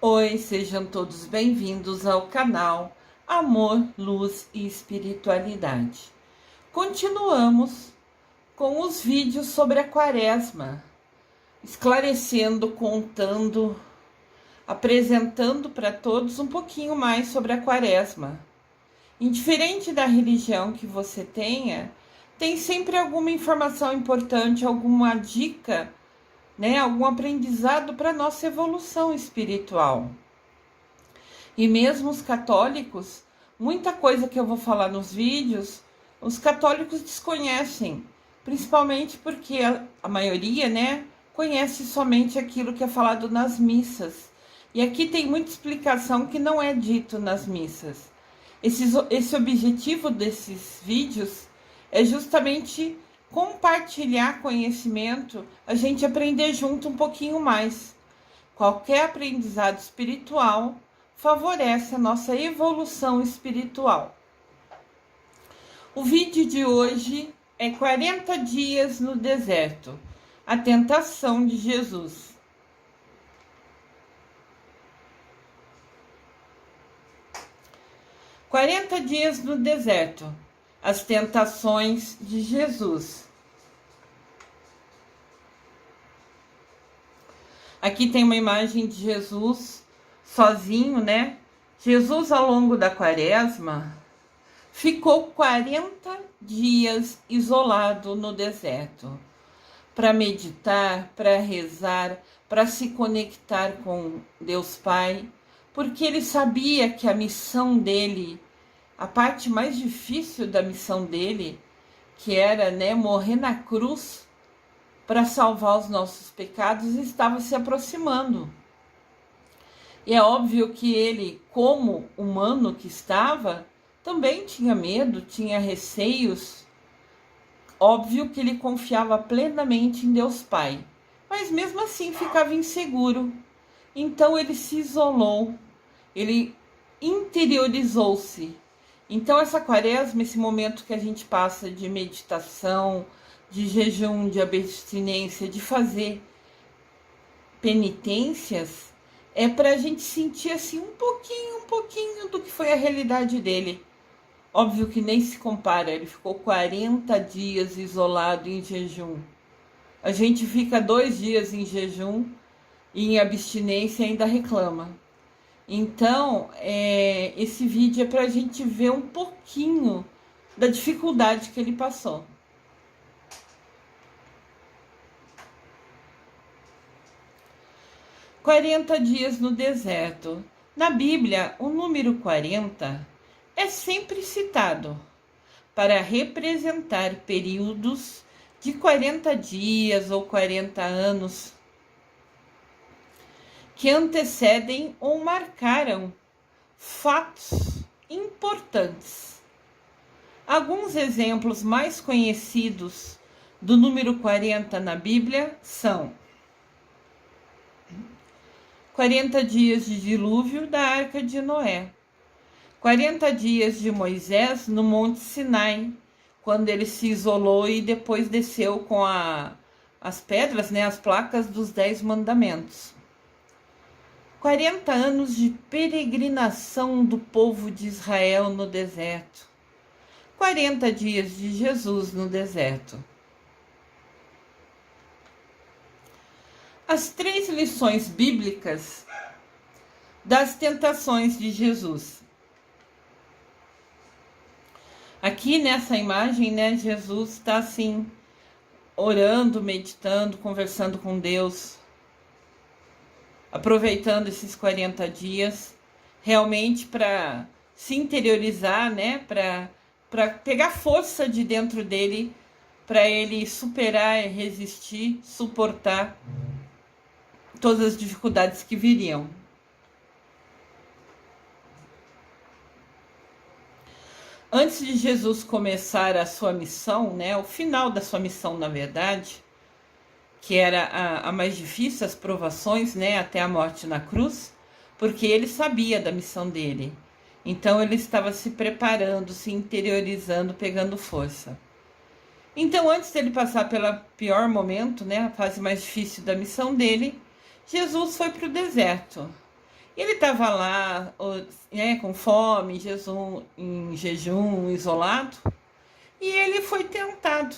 Oi, sejam todos bem-vindos ao canal Amor, Luz e Espiritualidade. Continuamos com os vídeos sobre a Quaresma, esclarecendo, contando, apresentando para todos um pouquinho mais sobre a Quaresma. Indiferente da religião que você tenha, tem sempre alguma informação importante, alguma dica, algum aprendizado para nossa evolução espiritual. E mesmo os católicos, muita coisa que eu vou falar nos vídeos, os católicos desconhecem, principalmente porque a maioria, conhece somente aquilo que é falado nas missas. E aqui tem muita explicação que não é dito nas missas. Esse objetivo desses vídeos é justamente compartilhar conhecimento, a gente aprender junto um pouquinho mais. Qualquer aprendizado espiritual favorece a nossa evolução espiritual. O vídeo de hoje é 40 dias no deserto, a tentação de Jesus. "40 dias no deserto, as tentações de Jesus." Aqui tem uma imagem de Jesus sozinho, Jesus, ao longo da Quaresma, ficou 40 dias isolado no deserto para meditar, para rezar, para se conectar com Deus Pai, porque ele sabia que a missão dele, a parte mais difícil da missão dele, que era morrer na cruz para salvar os nossos pecados, estava se aproximando. E é óbvio que ele, como humano que estava, também tinha medo, tinha receios. Óbvio que ele confiava plenamente em Deus Pai, mas mesmo assim ficava inseguro. Então ele se isolou, ele interiorizou-se. Então essa Quaresma, esse momento que a gente passa de meditação, de jejum, de abstinência, de fazer penitências, é para a gente sentir assim um pouquinho do que foi a realidade dele. Óbvio que nem se compara, ele ficou 40 dias isolado em jejum. A gente fica 2 dias em jejum e em abstinência e ainda reclama. Então, esse vídeo é para a gente ver um pouquinho da dificuldade que ele passou. "40 dias no deserto." Na Bíblia, o número 40 é sempre citado para representar períodos de 40 dias ou 40 anos que antecedem ou marcaram fatos importantes. Alguns exemplos mais conhecidos do número 40 na Bíblia são 40 dias de dilúvio da Arca de Noé, 40 dias de Moisés no Monte Sinai, quando ele se isolou e depois desceu com as pedras, as placas dos 10 mandamentos. 40 anos de peregrinação do povo de Israel no deserto. 40 dias de Jesus no deserto. As 3 lições bíblicas das tentações de Jesus. Aqui nessa imagem, Jesus está assim, orando, meditando, conversando com Deus, aproveitando esses 40 dias, realmente para se interiorizar, para pegar força de dentro dele, para ele superar, resistir, suportar todas as dificuldades que viriam. Antes de Jesus começar a sua missão, o final da sua missão, na verdade, que era a mais difícil, as provações, até a morte na cruz, porque ele sabia da missão dele. Então ele estava se preparando, se interiorizando, pegando força. Então, antes dele passar pelo pior momento, a fase mais difícil da missão dele, Jesus foi para o deserto. Ele estava lá, né, com fome, Jesus em jejum, isolado, e ele foi tentado.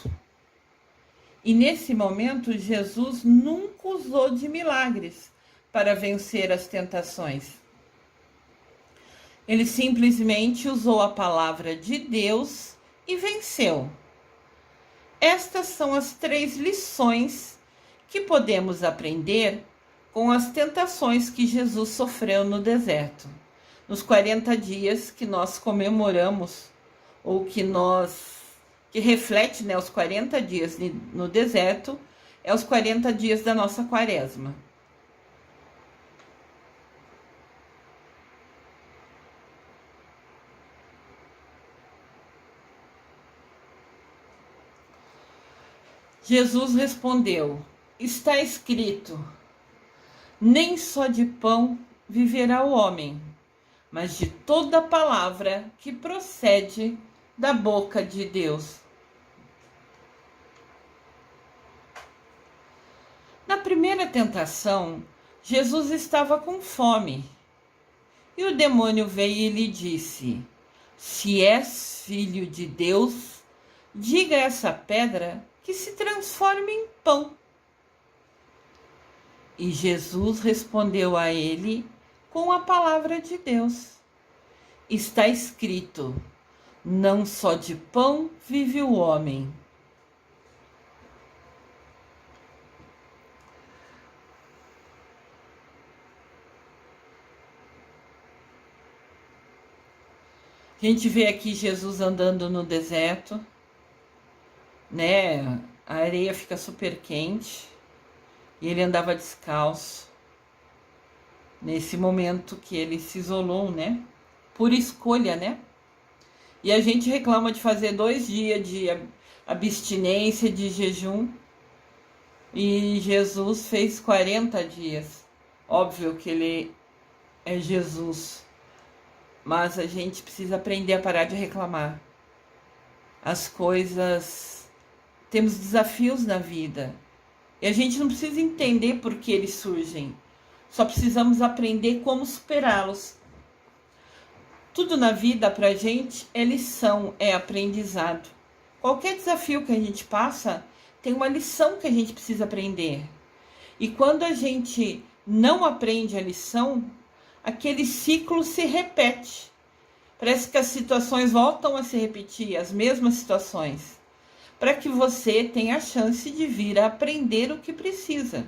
E nesse momento, Jesus nunca usou de milagres para vencer as tentações. Ele simplesmente usou a palavra de Deus e venceu. Estas são as 3 lições que podemos aprender com as tentações que Jesus sofreu no deserto. Nos 40 dias que nós comemoramos, ou que reflete, né, os 40 dias no deserto, é os 40 dias da nossa quaresma. Jesus respondeu: está escrito, nem só de pão viverá o homem, mas de toda palavra que procede da boca de Deus. Na primeira tentação, Jesus estava com fome. E o demônio veio e lhe disse: se és filho de Deus, diga a essa pedra que se transforme em pão. E Jesus respondeu a ele com a palavra de Deus. Está escrito, não só de pão vive o homem. A gente vê aqui Jesus andando no deserto, né? A areia fica super quente e ele andava descalço. Nesse momento que ele se isolou, né? Por escolha, né? E a gente reclama de fazer 2 dias de abstinência, de jejum. E Jesus fez 40 dias. Óbvio que ele é Jesus. Mas a gente precisa aprender a parar de reclamar. As coisas... Temos desafios na vida. E a gente não precisa entender por que eles surgem. Só precisamos aprender como superá-los. Tudo na vida pra gente é lição, é aprendizado. Qualquer desafio que a gente passa, tem uma lição que a gente precisa aprender. E quando a gente não aprende a lição, aquele ciclo se repete. Parece que as situações voltam a se repetir, as mesmas situações, para que você tenha a chance de vir a aprender o que precisa.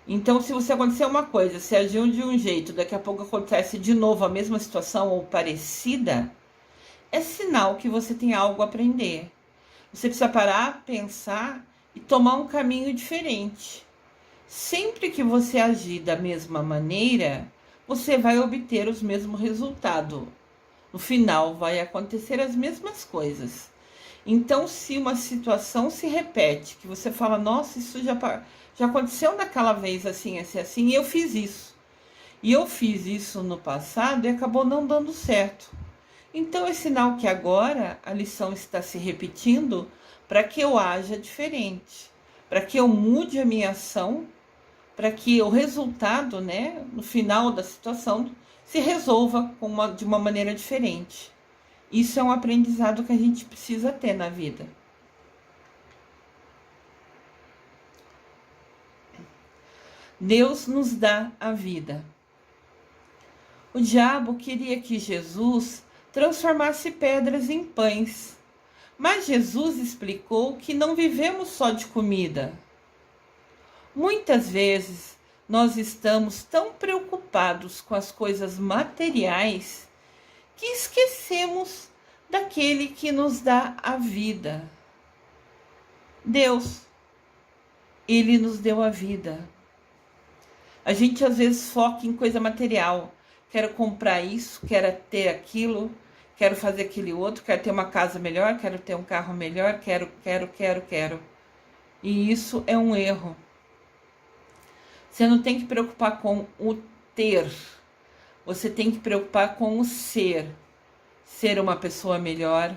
Então, se você acontecer uma coisa, se agiu de um jeito, daqui a pouco acontece de novo a mesma situação ou parecida, é sinal que você tem algo a aprender. Você precisa parar, pensar e tomar um caminho diferente. Sempre que você agir da mesma maneira, você vai obter os mesmos resultados. No final, vai acontecer as mesmas coisas. Então, se uma situação se repete, que você fala, nossa, isso já aconteceu naquela vez assim, assim, e eu fiz isso. E eu fiz isso no passado e acabou não dando certo. Então, é sinal que agora a lição está se repetindo para que eu haja diferente, para que eu mude a minha ação, para que o resultado, né, no final da situação, se resolva de uma maneira diferente. Isso é um aprendizado que a gente precisa ter na vida. Deus nos dá a vida. O diabo queria que Jesus transformasse pedras em pães. Mas Jesus explicou que não vivemos só de comida. Muitas vezes nós estamos tão preocupados com as coisas materiais que esquecemos daquele que nos dá a vida. Deus, Ele nos deu a vida. A gente às vezes foca em coisa material. Quero comprar isso, quero ter aquilo, quero fazer aquele outro, quero ter uma casa melhor, quero ter um carro melhor, quero. E isso é um erro. Você não tem que preocupar com o ter. Você tem que preocupar com o ser. Ser uma pessoa melhor,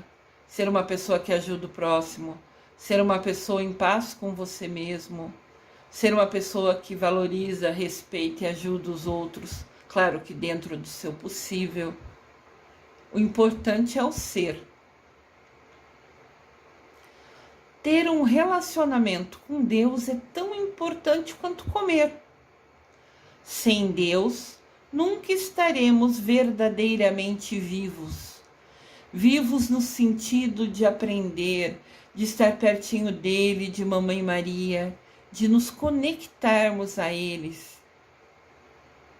ser uma pessoa que ajuda o próximo, ser uma pessoa em paz com você mesmo, ser uma pessoa que valoriza, respeita e ajuda os outros. claro que dentro do seu possível. O importante é o ser. Ter um relacionamento com Deus é tão importante quanto comer. Sem Deus, nunca estaremos verdadeiramente vivos. Vivos no sentido de aprender, de estar pertinho dele, de Mamãe Maria, de nos conectarmos a eles.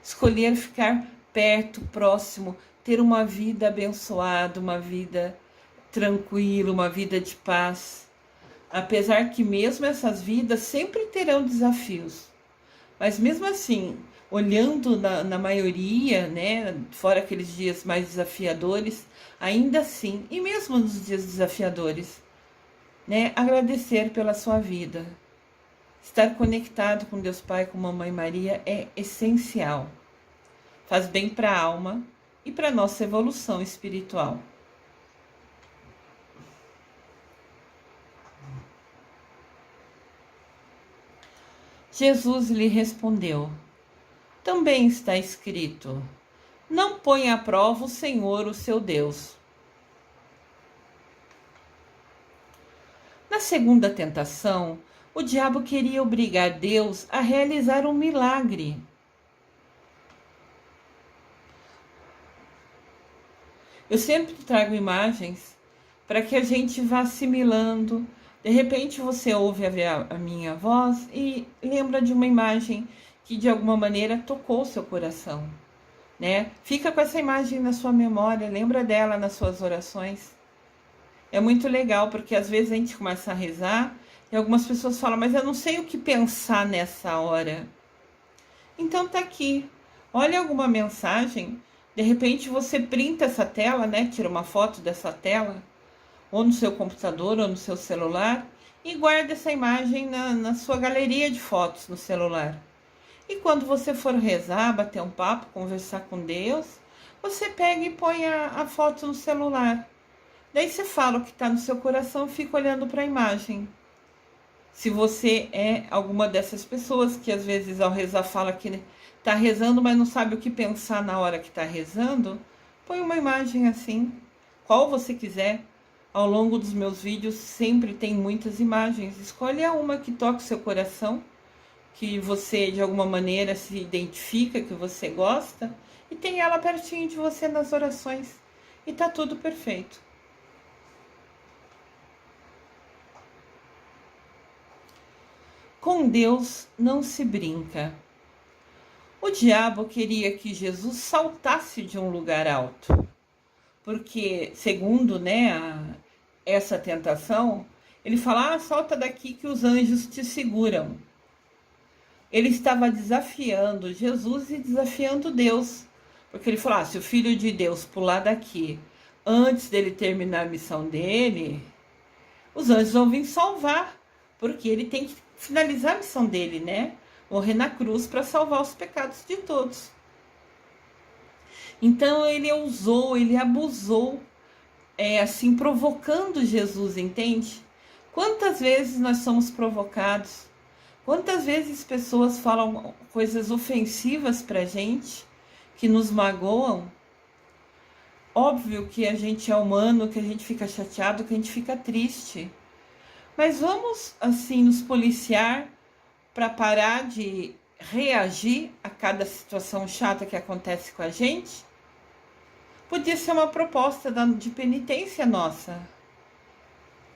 Escolher ficar perto, próximo, ter uma vida abençoada, uma vida tranquila, uma vida de paz. Apesar que mesmo essas vidas sempre terão desafios. Mas mesmo assim, olhando na maioria, né, fora aqueles dias mais desafiadores, ainda assim, e mesmo nos dias desafiadores, né, agradecer pela sua vida. Estar conectado com Deus Pai, com Mamãe Maria é essencial. Faz bem para a alma e para a nossa evolução espiritual. Jesus lhe respondeu: também está escrito: não ponha à prova o Senhor, o seu Deus. Na segunda tentação, o diabo queria obrigar Deus a realizar um milagre. Eu sempre trago imagens para que a gente vá assimilando. De repente você ouve a minha voz e lembra de uma imagem que de alguma maneira tocou o seu coração, né? Fica com essa imagem na sua memória, lembra dela nas suas orações. É muito legal, porque às vezes a gente começa a rezar e algumas pessoas falam, mas eu não sei o que pensar nessa hora. Então tá aqui, olha alguma mensagem, de repente você printa essa tela, né? Tira uma foto dessa tela, ou no seu computador, ou no seu celular, e guarda essa imagem na sua galeria de fotos no celular. E quando você for rezar, bater um papo, conversar com Deus, você pega e põe a foto no celular. Daí você fala o que está no seu coração e fica olhando para a imagem. Se você é alguma dessas pessoas que às vezes ao rezar fala que está rezando, mas não sabe o que pensar na hora que está rezando, põe uma imagem assim, qual você quiser. Ao longo dos meus vídeos sempre tem muitas imagens. Escolha uma que toque o seu coração, que você de alguma maneira se identifica, que você gosta, e tem ela pertinho de você nas orações. E tá tudo perfeito. Com Deus não se brinca. O diabo queria que Jesus saltasse de um lugar alto. Porque, segundo, né, essa tentação, ele fala, salta daqui que os anjos te seguram. Ele estava desafiando Jesus e desafiando Deus. Porque ele falou, se o Filho de Deus pular daqui antes dele terminar a missão dele, os anjos vão vir salvar. Porque ele tem que finalizar a missão dele, né? Morrer na cruz para salvar os pecados de todos. Então ele ousou, ele abusou, assim, provocando Jesus, entende? Quantas vezes nós somos provocados? Quantas vezes pessoas falam coisas ofensivas pra gente, que nos magoam? Óbvio que a gente é humano, que a gente fica chateado, que a gente fica triste. Mas vamos, assim, nos policiar para parar de reagir a cada situação chata que acontece com a gente? Podia ser uma proposta de penitência nossa.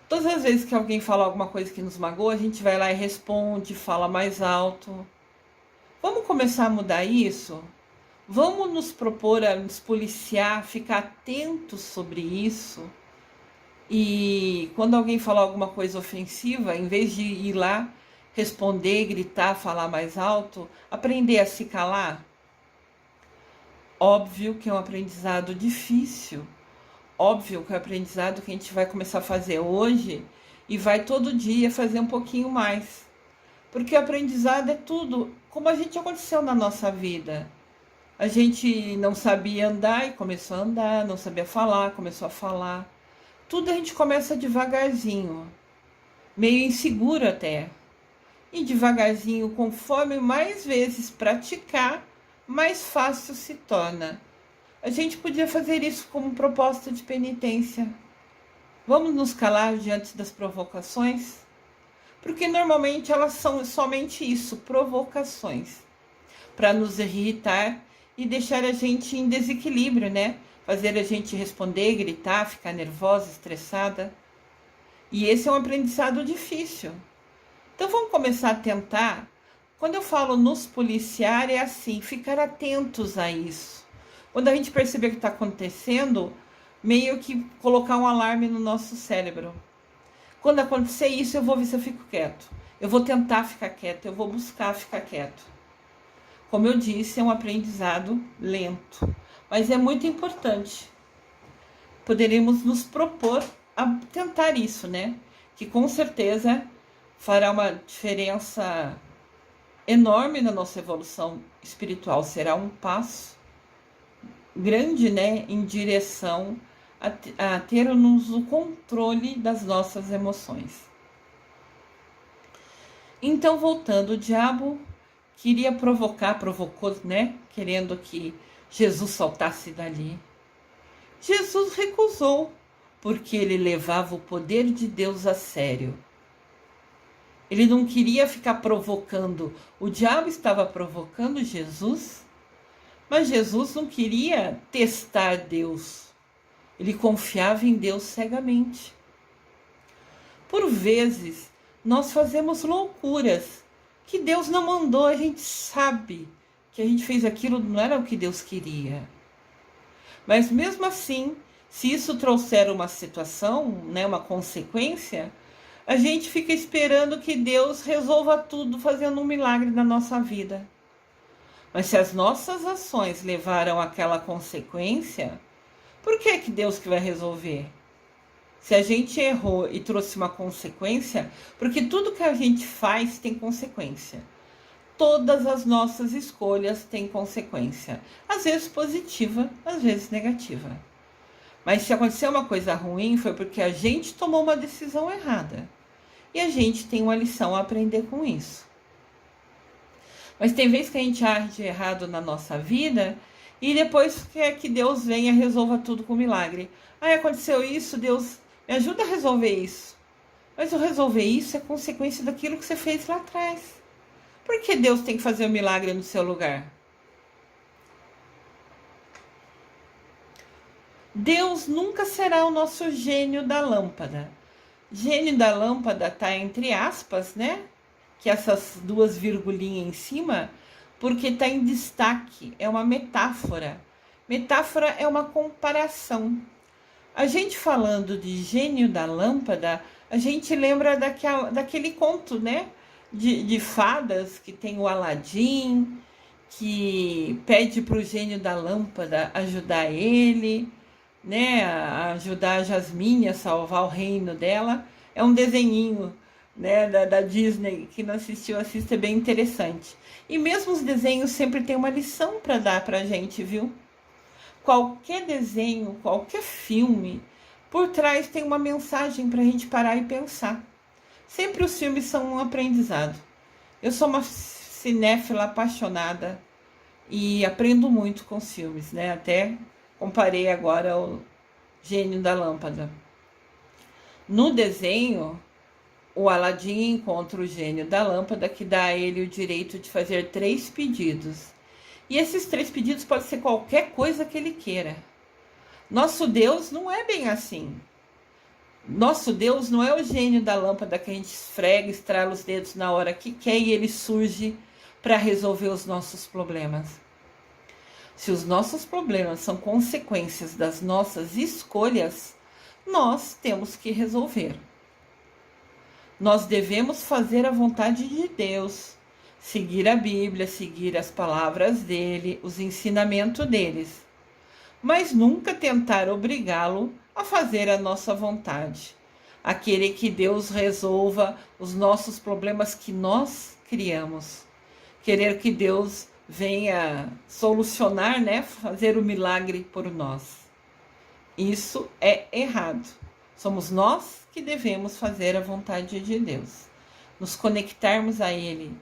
Todas as vezes que alguém fala alguma coisa que nos magoa, a gente vai lá e responde, fala mais alto. Vamos começar a mudar isso? Vamos nos propor a nos policiar, ficar atentos sobre isso? E quando alguém falar alguma coisa ofensiva, em vez de ir lá, responder, gritar, falar mais alto, aprender a se calar? Óbvio que é um aprendizado difícil. Óbvio que é um aprendizado que a gente vai começar a fazer hoje e vai todo dia fazer um pouquinho mais. Porque o aprendizado é tudo, como a gente aconteceu na nossa vida. A gente não sabia andar e começou a andar, não sabia falar, começou a falar. Tudo a gente começa devagarzinho, meio inseguro até. E devagarzinho, conforme mais vezes praticar, mais fácil se torna. A gente podia fazer isso como proposta de penitência. Vamos nos calar diante das provocações? Porque normalmente elas são somente isso, provocações, para nos irritar e deixar a gente em desequilíbrio, né? Fazer a gente responder, gritar, ficar nervosa, estressada. E esse é um aprendizado difícil. Então vamos começar a tentar. Quando eu falo nos policiar, é assim, ficar atentos a isso. Quando a gente perceber o que está acontecendo, meio que colocar um alarme no nosso cérebro. Quando acontecer isso, eu vou ver se eu fico quieto. Eu vou tentar ficar quieto, eu vou buscar ficar quieto. Como eu disse, é um aprendizado lento, mas é muito importante. Poderíamos nos propor a tentar isso, né? Que com certeza fará uma diferença enorme na nossa evolução espiritual. Será um passo grande, né, em direção a termos o controle das nossas emoções. Então, voltando, o diabo queria provocou, né, querendo que Jesus saltasse dali. Jesus recusou, porque ele levava o poder de Deus a sério. Ele não queria ficar provocando. O diabo estava provocando Jesus, mas Jesus não queria testar Deus. Ele confiava em Deus cegamente. Por vezes, nós fazemos loucuras que Deus não mandou. A gente sabe que a gente fez aquilo, não era o que Deus queria. Mas mesmo assim, se isso trouxer uma situação, né, uma consequência, a gente fica esperando que Deus resolva tudo fazendo um milagre na nossa vida. Mas se as nossas ações levaram àquela consequência, por que Deus que vai resolver? Se a gente errou e trouxe uma consequência, porque tudo que a gente faz tem consequência. Todas as nossas escolhas têm consequência. Às vezes positiva, às vezes negativa. Mas se aconteceu uma coisa ruim, foi porque a gente tomou uma decisão errada. E a gente tem uma lição a aprender com isso. Mas tem vezes que a gente age errado na nossa vida e depois quer que Deus venha e resolva tudo com milagre. Ah, aconteceu isso, Deus me ajuda a resolver isso. Mas o resolver isso é consequência daquilo que você fez lá atrás. Por que Deus tem que fazer o milagre no seu lugar? Deus nunca será o nosso gênio da lâmpada. Gênio da lâmpada está entre aspas, né? Que essas duas virgulinhas em cima, porque está em destaque, é uma metáfora. Metáfora é uma comparação. A gente falando de gênio da lâmpada, a gente lembra daquele conto, né? De fadas, que tem o Aladim, que pede para o gênio da lâmpada ajudar ele, né? A ajudar a Jasmine a salvar o reino dela. É um desenhinho, né, da Disney, que não assistiu, assista, é bem interessante. E mesmo os desenhos sempre tem uma lição para dar pra gente, viu? Qualquer desenho, qualquer filme, por trás tem uma mensagem pra gente parar e pensar. Sempre os filmes são um aprendizado. Eu sou uma cinéfila apaixonada e aprendo muito com os filmes, né? Até comparei agora o Gênio da Lâmpada. No desenho, o Aladim encontra o gênio da lâmpada, que dá a ele o direito de fazer 3 pedidos. E esses 3 pedidos podem ser qualquer coisa que ele queira. Nosso Deus não é bem assim. Nosso Deus não é o gênio da lâmpada que a gente esfrega, estrala os dedos na hora que quer e ele surge para resolver os nossos problemas. Se os nossos problemas são consequências das nossas escolhas, nós temos que resolver. Nós devemos fazer a vontade de Deus, seguir a Bíblia, seguir as palavras dele, os ensinamentos deles, mas nunca tentar obrigá-lo a fazer a nossa vontade, a querer que Deus resolva os nossos problemas que nós criamos, querer que Deus venha solucionar, né, fazer o milagre por nós. Isso é errado. Somos nós que devemos fazer a vontade de Deus. Nos conectarmos a Ele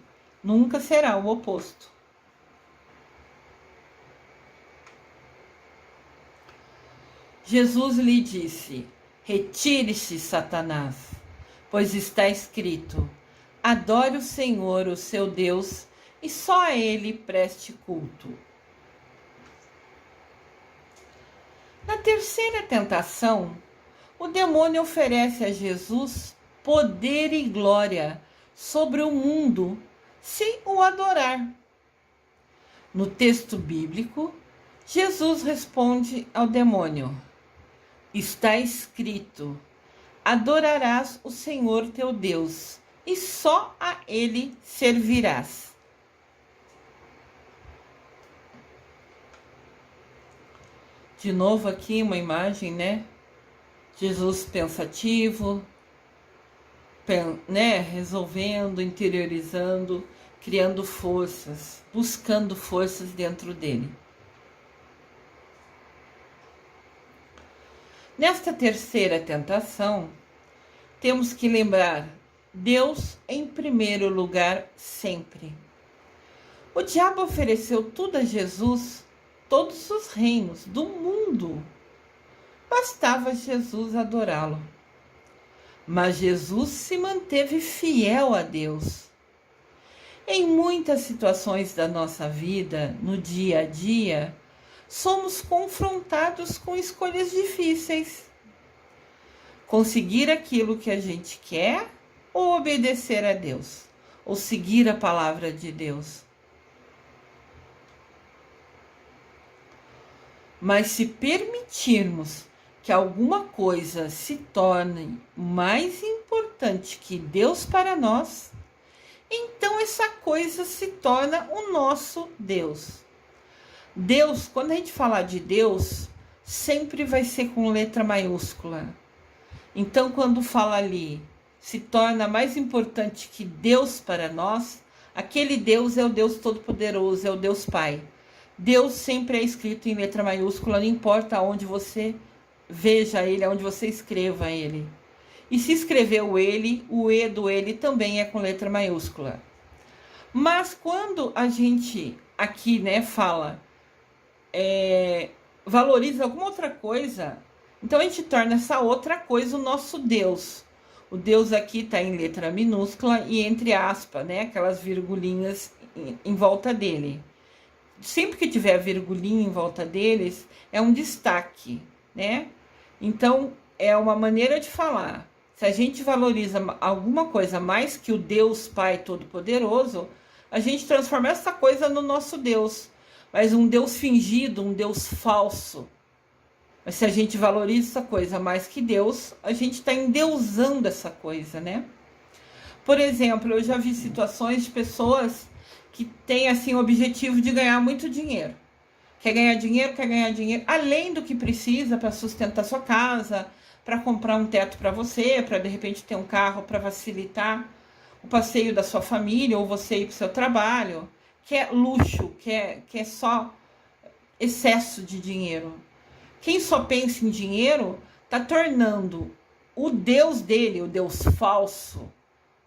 nunca será o oposto. Jesus lhe disse: retire-se, Satanás, pois está escrito: adore o Senhor, o seu Deus, e só a ele preste culto. Na terceira tentação, o demônio oferece a Jesus poder e glória sobre o mundo sem o adorar. No texto bíblico, Jesus responde ao demônio: está escrito: adorarás o Senhor teu Deus, e só a ele servirás. De novo aqui uma imagem, né? Jesus pensativo, né? Resolvendo, interiorizando, criando forças, buscando forças dentro dele. Nesta terceira tentação, temos que lembrar Deus em primeiro lugar sempre. O diabo ofereceu tudo a Jesus, todos os reinos do mundo. Bastava Jesus adorá-lo. Mas Jesus se manteve fiel a Deus. Em muitas situações da nossa vida, no dia a dia, somos confrontados com escolhas difíceis. Conseguir aquilo que a gente quer ou obedecer a Deus, ou seguir a palavra de Deus. Mas se permitirmos que alguma coisa se torne mais importante que Deus para nós, então essa coisa se torna o nosso Deus. Deus, quando a gente falar de Deus, sempre vai ser com letra maiúscula. Então, quando fala ali, se torna mais importante que Deus para nós, aquele Deus é o Deus Todo-Poderoso, é o Deus Pai. Deus sempre é escrito em letra maiúscula, não importa onde você veja ele, onde você escreva ele. E se escreveu ele, o E do ele também é com letra maiúscula. Mas quando a gente aqui, né, fala, valoriza alguma outra coisa, então a gente torna essa outra coisa o nosso Deus. O Deus aqui está em letra minúscula e entre aspas, né, aquelas virgulinhas em volta dele. Sempre que tiver virgulinha em volta deles, é um destaque, né? Então, é uma maneira de falar. Se a gente valoriza alguma coisa mais que o Deus Pai Todo-Poderoso, a gente transforma essa coisa no nosso Deus. Mas um Deus fingido, um Deus falso. Mas se a gente valoriza essa coisa mais que Deus, a gente está endeusando essa coisa, né? Por exemplo, eu já vi situações de pessoas que têm assim o objetivo de ganhar muito dinheiro. Quer ganhar dinheiro, além do que precisa para sustentar sua casa, para comprar um teto para você, para de repente ter um carro para facilitar o passeio da sua família ou você ir para o seu trabalho. Quer luxo, quer só excesso de dinheiro. Quem só pensa em dinheiro está tornando o Deus dele, o Deus falso,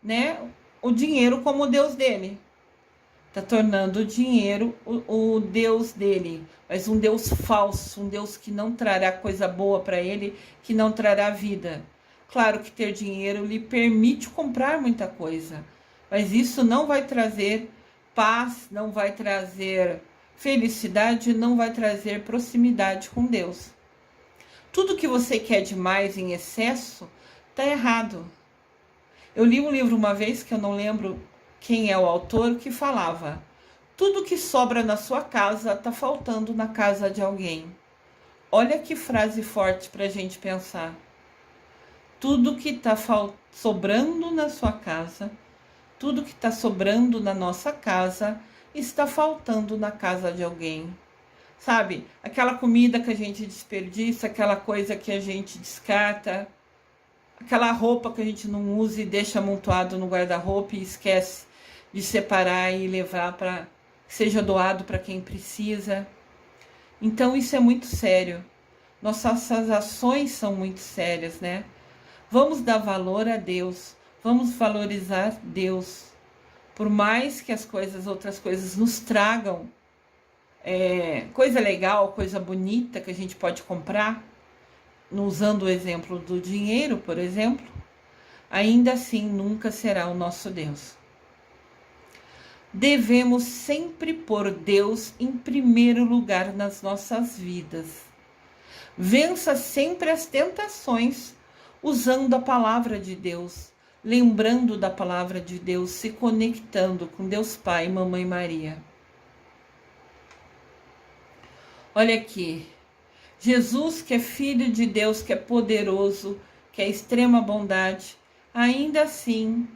né? O dinheiro como o Deus dele. Está tornando o dinheiro o Deus dele, mas um Deus falso, um Deus que não trará coisa boa para ele, que não trará vida. Claro que ter dinheiro lhe permite comprar muita coisa, mas isso não vai trazer paz, não vai trazer felicidade, não vai trazer proximidade com Deus. Tudo que você quer demais em excesso está errado. Eu li um livro uma vez, que eu não lembro quem é o autor, que falava: tudo que sobra na sua casa está faltando na casa de alguém. Olha que frase forte para a gente pensar. Tudo que está sobrando na sua casa, tudo que está sobrando na nossa casa, está faltando na casa de alguém. Sabe, aquela comida que a gente desperdiça, aquela coisa que a gente descarta, aquela roupa que a gente não usa e deixa amontoado no guarda-roupa e esquece de separar e levar para que seja doado para quem precisa. Então isso é muito sério. Nossas ações são muito sérias, né? Vamos dar valor a Deus, vamos valorizar Deus. Por mais que outras coisas nos tragam coisa legal, coisa bonita que a gente pode comprar, usando o exemplo do dinheiro, por exemplo, ainda assim nunca será o nosso Deus. Devemos sempre pôr Deus em primeiro lugar nas nossas vidas. Vença sempre as tentações usando a palavra de Deus, lembrando da palavra de Deus, se conectando com Deus Pai e Mamãe Maria. Olha aqui, Jesus, que é Filho de Deus, que é poderoso, que é extrema bondade, ainda assim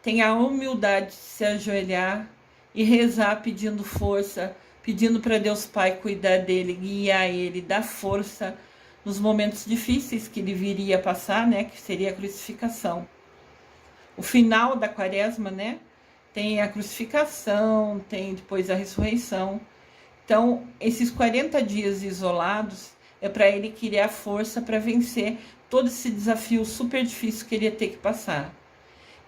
tem a humildade de se ajoelhar e rezar pedindo força, pedindo para Deus Pai cuidar dele, guiar ele, dar força nos momentos difíceis que ele viria passar, né, que seria a crucificação. O final da quaresma, né, tem a crucificação, tem depois a ressurreição. Então, esses 40 dias isolados é para ele criar força para vencer todo esse desafio super difícil que ele ia ter que passar.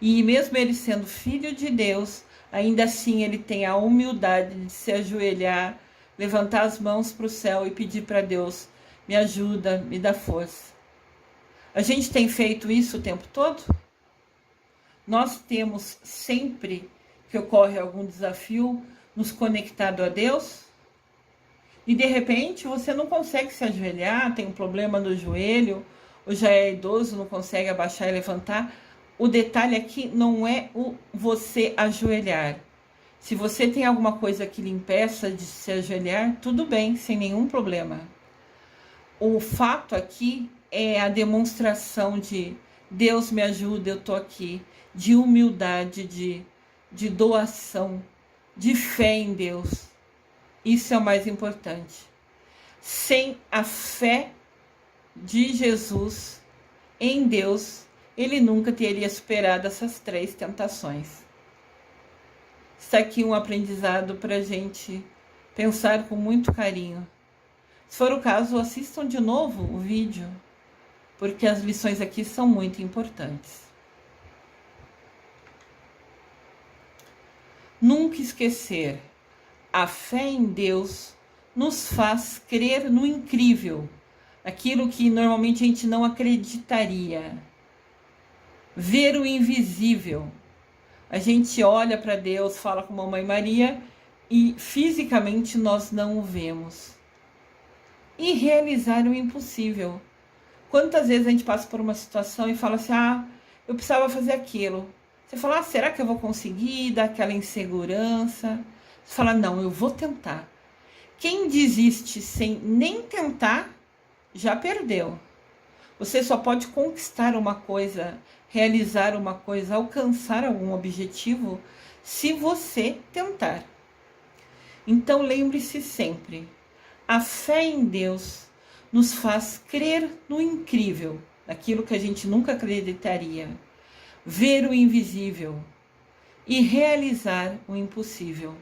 E mesmo ele sendo filho de Deus, ainda assim ele tem a humildade de se ajoelhar, levantar as mãos para o céu e pedir para Deus: me ajuda, me dá força. A gente tem feito isso o tempo todo? Nós temos sempre que ocorre algum desafio nos conectado a Deus? E de repente você não consegue se ajoelhar, tem um problema no joelho, ou já é idoso, não consegue abaixar e levantar. O detalhe aqui não é o você ajoelhar. Se você tem alguma coisa que lhe impeça de se ajoelhar, tudo bem, sem nenhum problema. O fato aqui é a demonstração de Deus me ajuda, eu estou aqui, de humildade, de doação, de fé em Deus. Isso é o mais importante. Sem a fé de Jesus em Deus, ele nunca teria superado essas 3 tentações. Está aqui um aprendizado para a gente pensar com muito carinho. Se for o caso, assistam de novo o vídeo, porque as lições aqui são muito importantes. Nunca esquecer, a fé em Deus nos faz crer no incrível, aquilo que normalmente a gente não acreditaria. Ver o invisível. A gente olha para Deus, fala com a Mamãe Maria e fisicamente nós não o vemos. E realizar o impossível. Quantas vezes a gente passa por uma situação e fala assim: ah, eu precisava fazer aquilo. Você fala: ah, será que eu vou conseguir? Dá aquela insegurança. Você fala: não, eu vou tentar. Quem desiste sem nem tentar, já perdeu. Você só pode conquistar uma coisa, realizar uma coisa, alcançar algum objetivo, se você tentar. Então lembre-se sempre, a fé em Deus nos faz crer no incrível, naquilo que a gente nunca acreditaria, ver o invisível e realizar o impossível.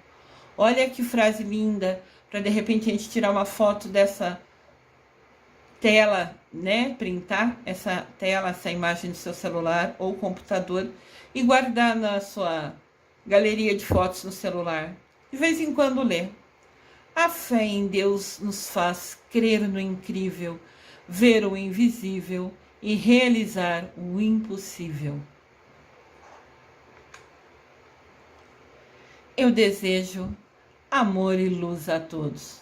Olha que frase linda, para de repente a gente tirar uma foto dessa tela, né, printar essa tela, essa imagem do seu celular ou computador e guardar na sua galeria de fotos no celular. De vez em quando ler. A fé em Deus nos faz crer no incrível, ver o invisível e realizar o impossível. Eu desejo amor e luz a todos.